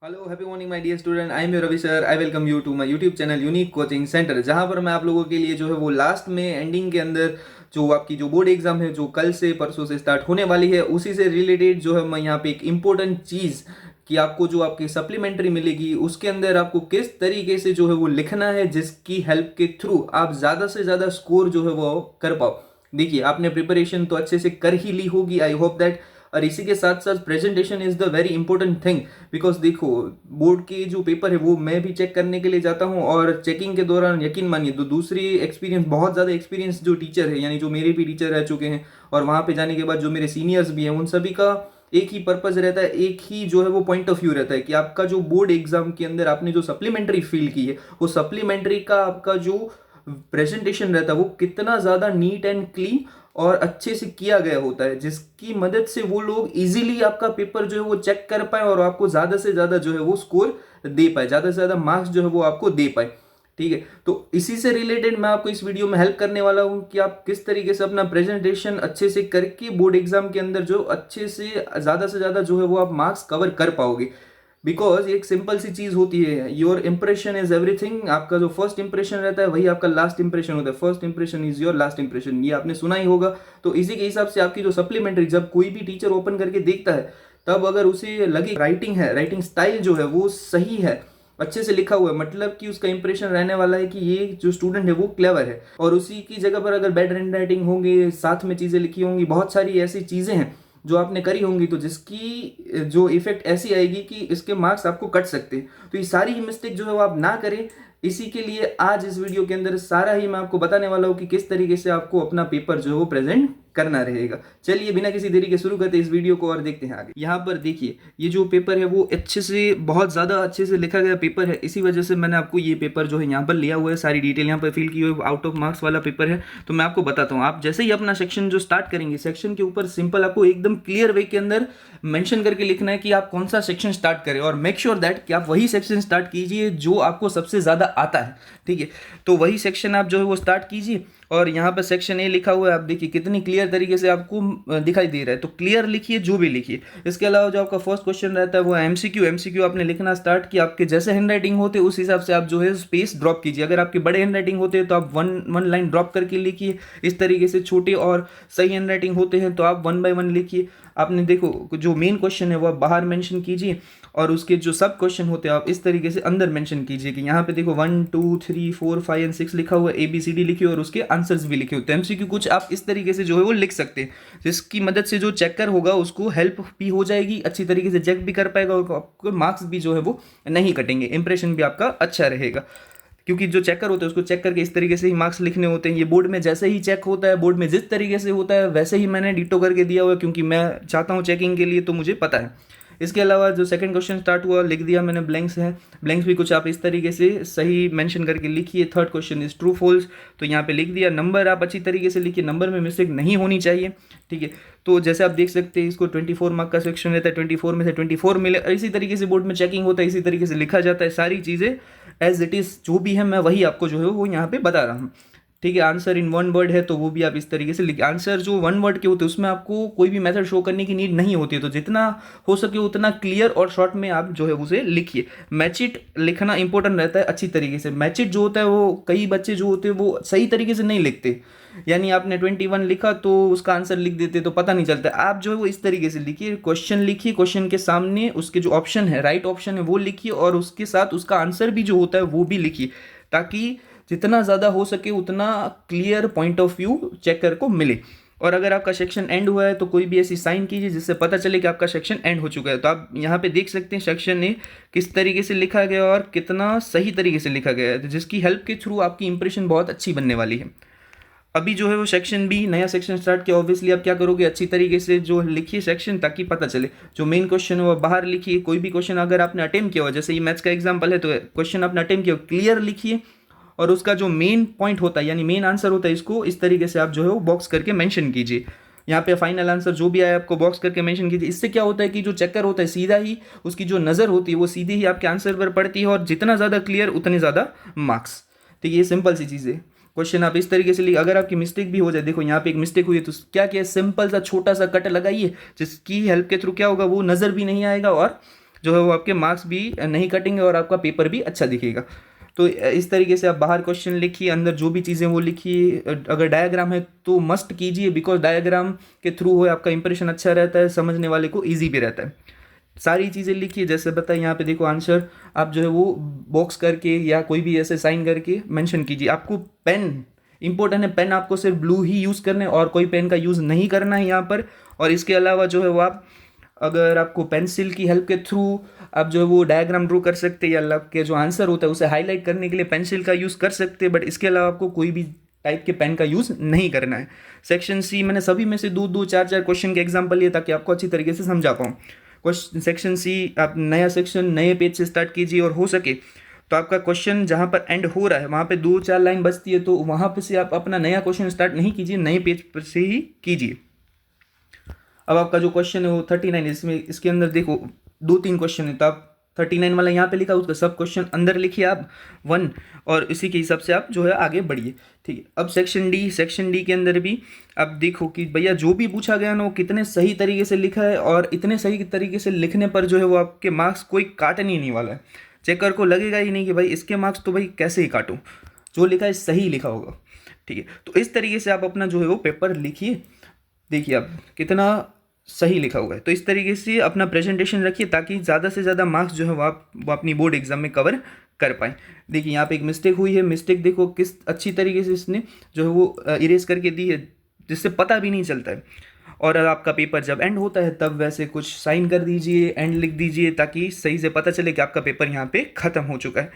Hello happy morning my dear student, I am your Ravi sir. I welcome you to my YouTube channel unique coaching center, जहां पर मैं आप लोगों के लिए जो है वो लास्ट में एंडिंग के अंदर जो आपकी जो बोर्ड एग्जाम है जो कल से परसों से स्टार्ट होने वाली है, उसी से रिलेटेड जो है मैं यहाँ पे एक इम्पोर्टेंट चीज़ कि आपको जो आपकी सप्लीमेंट्री मिलेगी उसके अंदर आपको किस तरीके से जो है वो लिखना है, जिसकी हेल्प के थ्रू आप ज़्यादा से ज़्यादा स्कोर जो है वो कर पाओ। देखिए, आपने प्रिपरेशन तो अच्छे से कर ही ली होगी, आई होप दैट। और इसी के साथ साथ presentation is the very important thing, because देखो, बोर्ड के जो पेपर है वो मैं भी चेक करने के लिए जाता हूँ, और चेकिंग के दौरान यकीन मानिए तो दूसरी एक्सपीरियंस, बहुत ज़्यादा एक्सपीरियंस जो टीचर है, यानी जो मेरे भी टीचर रह चुके हैं और वहाँ पे जाने के बाद जो मेरे सीनियर्स भी हैं, उन सभी का एक ही पर्पज रहता है, एक ही जो है वो पॉइंट ऑफ व्यू रहता है कि आपका जो बोर्ड एग्जाम के अंदर आपने जो सप्लीमेंट्री फील की है, वो सप्लीमेंट्री का आपका जो प्रेजेंटेशन रहता है वो कितना ज़्यादा नीट एंड क्लीन और अच्छे से किया गया होता है, जिसकी मदद से वो लोग इजीली आपका पेपर जो है वो चेक कर पाए और आपको ज़्यादा से ज़्यादा जो है वो स्कोर दे पाए, ज़्यादा से ज़्यादा मार्क्स जो है वो आपको दे पाए। ठीक है, तो इसी से रिलेटेड मैं आपको इस वीडियो में हेल्प करने वाला हूँ कि आप किस तरीके से अपना प्रेजेंटेशन अच्छे से करके बोर्ड एग्जाम के अंदर जो अच्छे से ज़्यादा जो है वो आप मार्क्स कवर कर पाओगे। बिकॉज एक सिंपल सी चीज होती है, योर इंप्रेशन इज एवरीथिंग। आपका जो फर्स्ट इंप्रेशन रहता है वही आपका लास्ट इंप्रेशन होता है। First impression is your last impression, ये आपने सुना ही होगा। तो इसी के हिसाब से आपकी जो सप्लीमेंट्री जब कोई भी टीचर ओपन करके देखता है, तब अगर उसे लगे राइटिंग है, राइटिंग स्टाइल जो है वो सही है, अच्छे से लिखा हुआ है, मतलब कि उसका इंप्रेशन रहने वाला है कि ये जो स्टूडेंट है वो क्लेवर है। और उसी की जगह पर अगर बैड हैंड राइटिंग होंगे, साथ में चीज़ें लिखी होंगी, बहुत सारी ऐसी चीज़ें हैं जो आपने करी होंगी, तो जिसकी जो इफेक्ट ऐसी आएगी कि इसके मार्क्स आपको कट सकते हैं। तो ये सारी ही मिस्टेक जो है वो आप ना करें। इसी के लिए आज इस वीडियो के अंदर सारा ही मैं आपको बताने वाला हूँ कि किस तरीके से आपको अपना पेपर जो है वो प्रेजेंट करना रहेगा। चलिए बिना किसी देरी के शुरू करते हैं इस वीडियो को और देखते हैं आगे। यहाँ पर देखिए, ये जो पेपर है वो अच्छे से, बहुत ज़्यादा अच्छे से लिखा गया पेपर है, इसी वजह से मैंने आपको ये पेपर जो है यहाँ पर लिया हुआ है, सारी डिटेल यहाँ पर फिल की हुई है। आउट ऑफ मार्क्स वाला पेपर है, तो मैं आपको बताता हूँ। आप जैसे ही अपना सेक्शन जो स्टार्ट करेंगे, सेक्शन के ऊपर सिंपल आपको एकदम क्लियर वे के अंदर मेंशन करके लिखना है कि आप कौन सा सेक्शन स्टार्ट करें, और मेक श्योर दैट कि आप वही सेक्शन स्टार्ट कीजिए जो आपको सबसे ज़्यादा आता है। ठीक है, तो वही सेक्शन आप जो है वो स्टार्ट कीजिए। और यहाँ पर सेक्शन ए लिखा हुआ है, आप देखिए कितनी क्लियर तरीके से आपको दिखाई दे रहा है, तो क्लियर लिखिए जो भी लिखिए। इसके अलावा जो आपका फर्स्ट क्वेश्चन रहता है वो एमसीक्यू आपने लिखना स्टार्ट किया। आपके जैसे हैंड राइटिंग होते उस हिसाब से आप जो है स्पेस ड्रॉप कीजिए। अगर आपके बड़े हैंड राइटिंग होते हैं तो आप वन लाइन ड्रॉप करके लिखिए। इस तरीके से छोटे और सही हैंड राइटिंग होते हैं तो आप 1 बाय 1 लिखिए। आपने देखो, जो मेन क्वेश्चन है वो आप बाहर मेंशन कीजिए, और उसके जो सब क्वेश्चन होते हैं आप इस तरीके से अंदर मेंशन कीजिए कि यहाँ पे देखो 1 2 3 4 5 एंड 6 लिखा हुआ है, ABCD लिखिए और उसके आंसर्स भी लिखे होते हैं। MCQ कुछ आप इस तरीके से जो है वो लिख सकते हैं, जिसकी मदद से जो चेकर होगा उसको हेल्प भी हो जाएगी, अच्छी तरीके से चेक भी कर पाएगा और आपको मार्क्स भी जो है वो नहीं कटेंगे, इंप्रेशन भी आपका अच्छा रहेगा। क्योंकि जो चेकर होता है उसको चेक करके इस तरीके से ही मार्क्स लिखने होते हैं। ये बोर्ड में जैसे ही चेक होता है, बोर्ड में जिस तरीके से होता है वैसे ही मैंने डिटो करके दिया हुआ है, क्योंकि मैं चाहता हूँ चेकिंग के लिए, तो मुझे पता है। इसके अलावा जो सेकंड क्वेश्चन स्टार्ट हुआ, लिख दिया मैंने, ब्लैंक्स है, ब्लैंक्स भी कुछ आप इस तरीके से सही मेंशन करके लिखिए। Third question is true false, तो यहाँ पे लिख दिया। नंबर आप अच्छी तरीके से लिखिए, नंबर में मिस्टेक नहीं होनी चाहिए। ठीक है, तो जैसे आप देख सकते हैं इसको 24 मार्क का सेक्शन रहता है, 24 में से 24 मिले, इसी तरीके से बोर्ड में चेकिंग होता है, इसी तरीके से लिखा जाता है। सारी चीज़ें एज इट इज़ जो भी है मैं वही आपको जो है वो यहाँ पे बता रहा हूँ। ठीक है, आंसर इन 1 वर्ड है तो वो भी आप इस तरीके से लिखिए। आंसर जो 1 वर्ड के होते हैं उसमें आपको कोई भी मेथड शो करने की नीड नहीं होती है, तो जितना हो सके उतना क्लियर और शॉर्ट में आप जो है उसे लिखिए। मैच इट लिखना इंपॉर्टेंट रहता है अच्छी तरीके से। मैच इट जो होता है वो कई बच्चे जो होते हैं वो सही तरीके से नहीं लिखते, यानी आपने 21 लिखा तो उसका आंसर लिख देते तो पता नहीं चलता। आप जो है वो इस तरीके से लिखिए, क्वेश्चन लिखिए, क्वेश्चन के सामने उसके जो ऑप्शन है, राइट ऑप्शन है वो लिखिए, और उसके साथ उसका आंसर भी जो होता है वो भी लिखिए, ताकि जितना ज़्यादा हो सके उतना clear point of view checker को मिले। और अगर आपका सेक्शन एंड हुआ है तो कोई भी ऐसी साइन कीजिए जिससे पता चले कि आपका सेक्शन एंड हो चुका है। तो आप यहाँ पे देख सकते हैं सेक्शन ए किस तरीके से लिखा गया और कितना सही तरीके से लिखा गया है, जिसकी हेल्प के थ्रू आपकी इंप्रेशन बहुत अच्छी बनने वाली है। अभी जो है वो सेक्शन बी, नया सेक्शन स्टार्ट किया। ऑब्वियसली आप क्या करोगे, अच्छी तरीके से जो लिखिए सेक्शन, ताकि पता चले। जो मेन क्वेश्चन है वो बाहर लिखिए। कोई भी क्वेश्चन अगर आपने अटेम्प्ट किया हुआ, जैसे ये मैथ्स का एग्जाम्पल है, तो क्वेश्चन आपने अटेम्प्ट किया, क्लियर लिखिए, और उसका जो मेन पॉइंट होता है यानी मेन आंसर होता है, इसको इस तरीके से आप जो है वो बॉक्स करके मेंशन कीजिए। यहाँ पे फाइनल आंसर जो भी आया आपको बॉक्स करके मेंशन कीजिए। इससे क्या होता है कि जो चेकर होता है सीधा ही उसकी जो नज़र होती है वो सीधे ही आपके आंसर पर पड़ती है, और जितना ज़्यादा क्लियर उतने ज़्यादा मार्क्स। ठीक है, ये सिंपल सी चीज़ है। क्वेश्चन आप इस तरीके से लिख, अगर आपकी मिस्टेक भी हो जाए, देखो यहाँ पे एक मिस्टेक हुई है, तो क्या किया, सिंपल सा छोटा सा कट लगाइए, जिसकी हेल्प के थ्रू क्या होगा, वो नज़र भी नहीं आएगा और जो है वो आपके मार्क्स भी नहीं कटेंगे और आपका पेपर भी अच्छा दिखेगा। तो इस तरीके से आप बाहर क्वेश्चन लिखिए, अंदर जो भी चीज़ें वो लिखिए। अगर डायग्राम है तो मस्ट कीजिए, बिकॉज डायग्राम के थ्रू हो आपका इंप्रेशन अच्छा रहता है, समझने वाले को ईजी भी रहता है। सारी चीज़ें लिखिए, जैसे बताइए यहाँ पे देखो आंसर आप जो है वो बॉक्स करके या कोई भी ऐसे साइन करके मेंशन कीजिए। आपको पेन इंपॉर्टेंट है, पेन आपको सिर्फ ब्लू ही यूज़ करना है और कोई पेन का यूज़ नहीं करना है यहाँ पर। और इसके अलावा जो है वो आप अगर आपको पेंसिल की हेल्प के थ्रू आप जो है वो डायग्राम ड्रॉ कर सकते हैं या आपके जो आंसर होता है उसे हाईलाइट करने के लिए पेंसिल का यूज़ कर सकते हैं, बट इसके अलावा आपको कोई भी टाइप के पेन का यूज़ नहीं करना है। सेक्शन सी मैंने सभी में से 2-2, 4-4 क्वेश्चन के एग्जाम्पल लिए ताकि आपको अच्छी तरीके से समझा पाऊँ। क्वेश्चन सेक्शन सी आप नया सेक्शन नए पेज से स्टार्ट कीजिए, और हो सके तो आपका क्वेश्चन जहाँ पर एंड हो रहा है वहाँ पे 2-4 लाइन बचती है तो वहाँ पे से आप अपना नया क्वेश्चन स्टार्ट नहीं कीजिए, नए पेज पर से ही कीजिए। अब आपका जो क्वेश्चन है वो 39, इसमें इसके अंदर देखो 2-3 क्वेश्चन है, तो आप 39 वाला यहाँ पे लिखा उसका सब क्वेश्चन अंदर लिखिए आप 1, और इसी के हिसाब से आप जो है आगे बढ़िए। ठीक है, अब सेक्शन डी के अंदर भी आप देखो कि भैया जो भी पूछा गया ना वो कितने सही तरीके से लिखा है, और इतने सही तरीके से लिखने पर जो है वो आपके मार्क्स कोई काटने ही नहीं वाला है। चेकर को लगेगा ही नहीं कि भाई इसके मार्क्स तो भाई कैसे ही काटूँ, जो लिखा है सही लिखा होगा। ठीक है, तो इस तरीके से आप अपना जो है वो पेपर लिखिए। देखिए आप कितना सही लिखा हुआ है, तो इस तरीके से अपना प्रेजेंटेशन रखिए ताकि ज़्यादा से ज़्यादा मार्क्स जो है वो अपनी बोर्ड एग्जाम में कवर कर पाए। देखिए यहाँ पे एक मिस्टेक हुई है, मिस्टेक देखो किस अच्छी तरीके से इसने जो है वो इरेज करके दी है, जिससे पता भी नहीं चलता है। और आपका पेपर जब एंड होता है तब वैसे कुछ साइन कर दीजिए, एंड लिख दीजिए, ताकि सही से पता चले कि आपका पेपर यहाँ पे ख़त्म हो चुका है।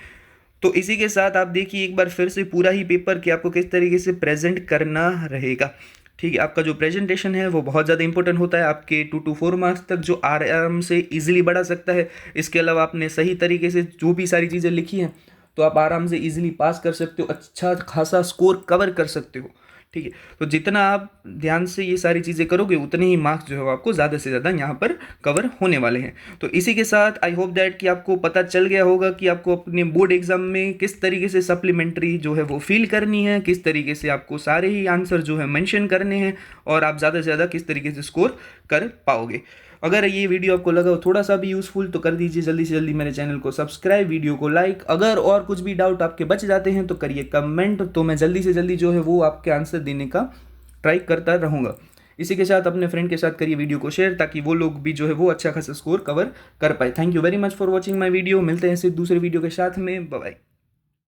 तो इसी के साथ आप देखिए एक बार फिर से पूरा ही पेपर कि आपको किस तरीके से प्रेजेंट करना रहेगा। ठीक है, आपका जो प्रेजेंटेशन है वो बहुत ज़्यादा इंपॉर्टेंट होता है, आपके 2 to 4 मार्क्स तक जो आराम से इजीली बढ़ा सकता है। इसके अलावा आपने सही तरीके से जो भी सारी चीज़ें लिखी हैं तो आप आराम से इजीली पास कर सकते हो, अच्छा खासा स्कोर कवर कर सकते हो। ठीक है, तो जितना आप ध्यान से ये सारी चीज़ें करोगे उतने ही मार्क्स जो है वो आपको ज़्यादा से ज़्यादा यहाँ पर कवर होने वाले हैं। तो इसी के साथ आई होप दैट कि आपको पता चल गया होगा कि आपको अपने बोर्ड एग्जाम में किस तरीके से सप्लीमेंट्री जो है वो फील करनी है, किस तरीके से आपको सारे ही आंसर जो है मेंशन करने हैं, और आप ज़्यादा से ज़्यादा किस तरीके से स्कोर कर पाओगे। अगर ये वीडियो आपको लगा हो थोड़ा सा भी यूज़फुल तो कर दीजिए जल्दी से जल्दी मेरे चैनल को सब्सक्राइब, वीडियो को लाइक। अगर और कुछ भी डाउट आपके बच जाते हैं तो करिए कमेंट, तो मैं जल्दी से जल्दी जो है वो आपके आंसर देने का ट्राई करता रहूँगा। इसी के साथ अपने फ्रेंड के साथ करिए वीडियो को शेयर ताकि वो लोग भी जो है वो अच्छा खासा स्कोर कवर कर पाए। Thank you very much for watching my video. मिलते हैं इसी दूसरे वीडियो के साथ में, बाय बाय।